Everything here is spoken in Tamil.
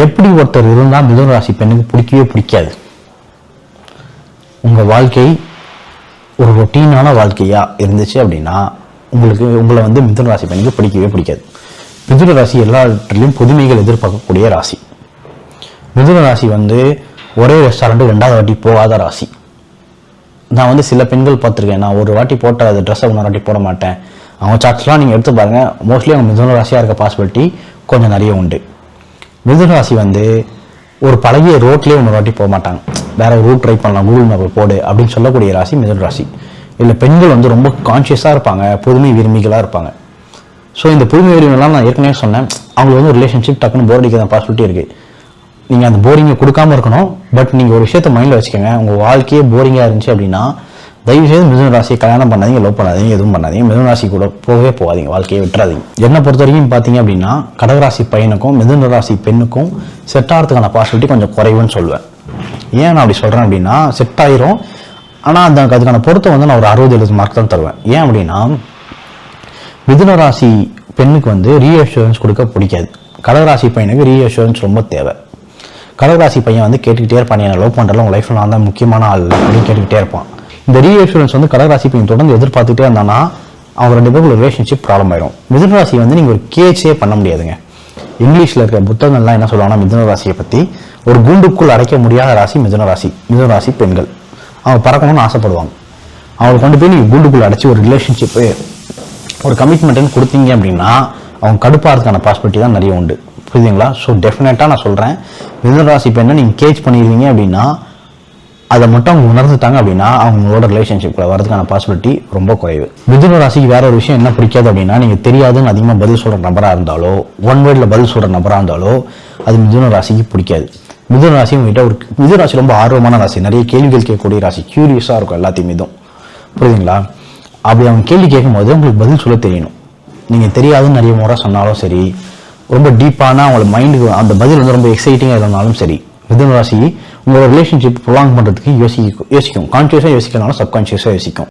எப்படி ஒருத்தர் இருந்தால் மிதுன ராசி பெண்ணுக்கு பிடிக்கவே பிடிக்காது? உங்கள் வாழ்க்கை ஒரு ரொட்டீனான வாழ்க்கையாக இருந்துச்சு அப்படின்னா உங்களை வந்து மிதுன ராசி பெண்ணுக்கு பிடிக்கவே பிடிக்காது. மிதுன ராசி எல்லாவற்றிலையும் புதுமைகள் எதிர்பார்க்கக்கூடிய ராசி. மிதுன ராசி வந்து ஒரே ரெஸ்டாரண்ட்டு 2வது வாட்டி போகாத ராசி. நான் வந்து சில பெண்கள் பார்த்துருக்கேன், நான் ஒரு வாட்டி போட்ட அது ட்ரெஸ்ஸை இன்னொரு வாட்டி போட மாட்டேன். அவங்க சார்ட்ஸ்லாம் நீங்கள் எடுத்து பாருங்கள், மோஸ்ட்லி அவங்க மிதுன ராசியாக இருக்க பாசிபிலிட்டி கொஞ்சம் நிறைய உண்டு. மிதுன ராசி வந்து ஒரு பழகிய ரோட்லேயே இன்னொரு வாட்டி போக மாட்டாங்க. வேற ஒரு ரூட் ட்ரை பண்ணலாம், கூகுள் மேப்பில் போடு அப்படின்னு சொல்லக்கூடிய ராசி மிதுன ராசி. இல்லை பெண்கள் வந்து ரொம்ப கான்ஷியஸாக இருப்பாங்க, புதுமை விரும்பிகளாக இருப்பாங்க. ஸோ இந்த புதுமை விரும்பிகள்லாம் நான் ஏற்கனவே சொன்னேன், அவங்களுக்கு வந்து ஒரு ரிலேஷன்ஷிப் டக்குன்னு போர் அடிக்கிற பாசிபிலிட்டி இருக்குது. நீங்கள் அந்த போரிங்கை கொடுக்காம இருக்கணும். பட் நீங்கள் ஒரு விஷயத்த மைண்டில் வச்சுக்கோங்க, உங்கள் வாழ்க்கையே போரிங்காக இருந்துச்சு அப்படின்னா தயவுசெய்து மிதுன ராசியை கல்யாணம் பண்ணாதீங்க, லவ் பண்ணாதீங்க, எதுவும் பண்ணாதீங்க. மிதுன ராசி கூட போகவே போகாதீங்க, வாழ்க்கையை விட்டுறாதீங்க. என்னை பொறுத்த வரைக்கும் பார்த்தீங்க அப்படின்னா கடகராசி பையனுக்கும் மிதுன ராசி பெண்ணுக்கும் செட் ஆகிறதுக்கான பாசிபிலிட்டி கொஞ்சம் குறைவுன்னு சொல்லுவேன். ஏன் நான் அப்படி சொல்கிறேன் அப்படின்னா செட் ஆயிரும், ஆனால் அதுக்கான பொருத்தம் வந்து நான் ஒரு 60-70 மார்க் தான் தருவேன். ஏன் அப்படின்னா மிதுன ராசி பெண்ணுக்கு வந்து ரீஅஷூரன்ஸ் கொடுக்க பிடிக்காது. கடகராசி பையனுக்கு ரீஅஷூரன்ஸ் ரொம்ப தேவை. கடகராசி பையன் வந்து கேட்டுக்கிட்டே இருப்பான், என்ன லவ் பண்ணுறல உங்கள் லைஃப்பில் நான் தான் முக்கியமான ஆள் அப்படின்னு கேட்டுக்கிட்டே இருப்பான். இந்த ரீஅஷூரன்ஸ் வந்து கடகராசி பையன் தொடர்ந்து எதிர்பார்த்துட்டே இருந்தானா அவங்க 2 பேருக்கு ரிலேஷன்ஷிப் ப்ராப்ளம் ஆயிடும். மிதுன ராசி வந்து நீங்கள் ஒரு கேச்சே பண்ண முடியாதுங்க. இங்கிலீஷில் இருக்கிற புத்தகங்கள்லாம் என்ன சொல்லுவாங்கன்னா மிதுன ராசியை பற்றி ஒரு கூண்டுக்குள் அடைக்க முடியாத ராசி மிதுன ராசி. மிதுன ராசி பெண்கள் அவங்க பறக்கணும்னு ஆசைப்படுவாங்க. அவங்க கொண்டு போய் நீங்கள் கூண்டுக்குள் அடைச்சி ஒரு ரிலேஷன்ஷிப்பு ஒரு கமிட்மெண்ட்டுன்னு கொடுத்தீங்க அப்படின்னா அவங்க கடுப்பாகிறதுக்கான பாசிபிலிட்டி தான் நிறைய உண்டு. புரியுதுங்களா? ஸோ டெஃபினட்டாக நான் சொல்கிறேன், மிதுன ராசி பெண்ணை நீங்கள் கேச் பண்ணிடுவீங்க அப்படின்னா அதை மட்டும் அவங்க உணர்ந்துட்டாங்க அப்படின்னா அவங்களோட ரிலேஷன்ஷிப்பில் வரதுக்கான பாசிபிலிட்டி ரொம்ப குறைவு. மிதுன ராசிக்கு வேற ஒரு விஷயம் என்ன பிடிக்காது அப்படின்னா நீங்கள் தெரியாதுன்னு அதிகமாக பதில் சொல்கிற நபராக இருந்தாலோ ஒன் வேர்டில் பதில் சொல்கிற நபராக இருந்தாலோ அது மிதுன ராசிக்கு பிடிக்காது. மிதுன ராசி உங்ககிட்ட மிதுன ராசி ரொம்ப ஆர்வமான ராசி, நிறைய கேள்விகள் கேட்கக்கூடிய ராசி, கியூரியஸாக இருக்கும் எல்லாத்தையும் மீதும். புரியுதுங்களா? அப்படி அவங்க கேள்வி கேட்கும்போது உங்களுக்கு பதில் சொல்ல தெரியணும். நீங்கள் தெரியாதுன்னு நிறைய முறை சொன்னாலும் சரி, ரொம்ப டீப்பான அவங்களோட மைண்டுக்கு அந்த பதில் வந்து ரொம்ப எக்ஸைட்டிங்காக இருந்தாலும் சரி, மிதுன ராசி உங்களோட ரிலேஷன்ஷிப் ப்ரொலாங் பண்ணுறதுக்கு யோசிக்கும். கான்ஷியஸாக யோசிக்கனாலும் சப்கான்ஷியஸாக யோசிக்கும்.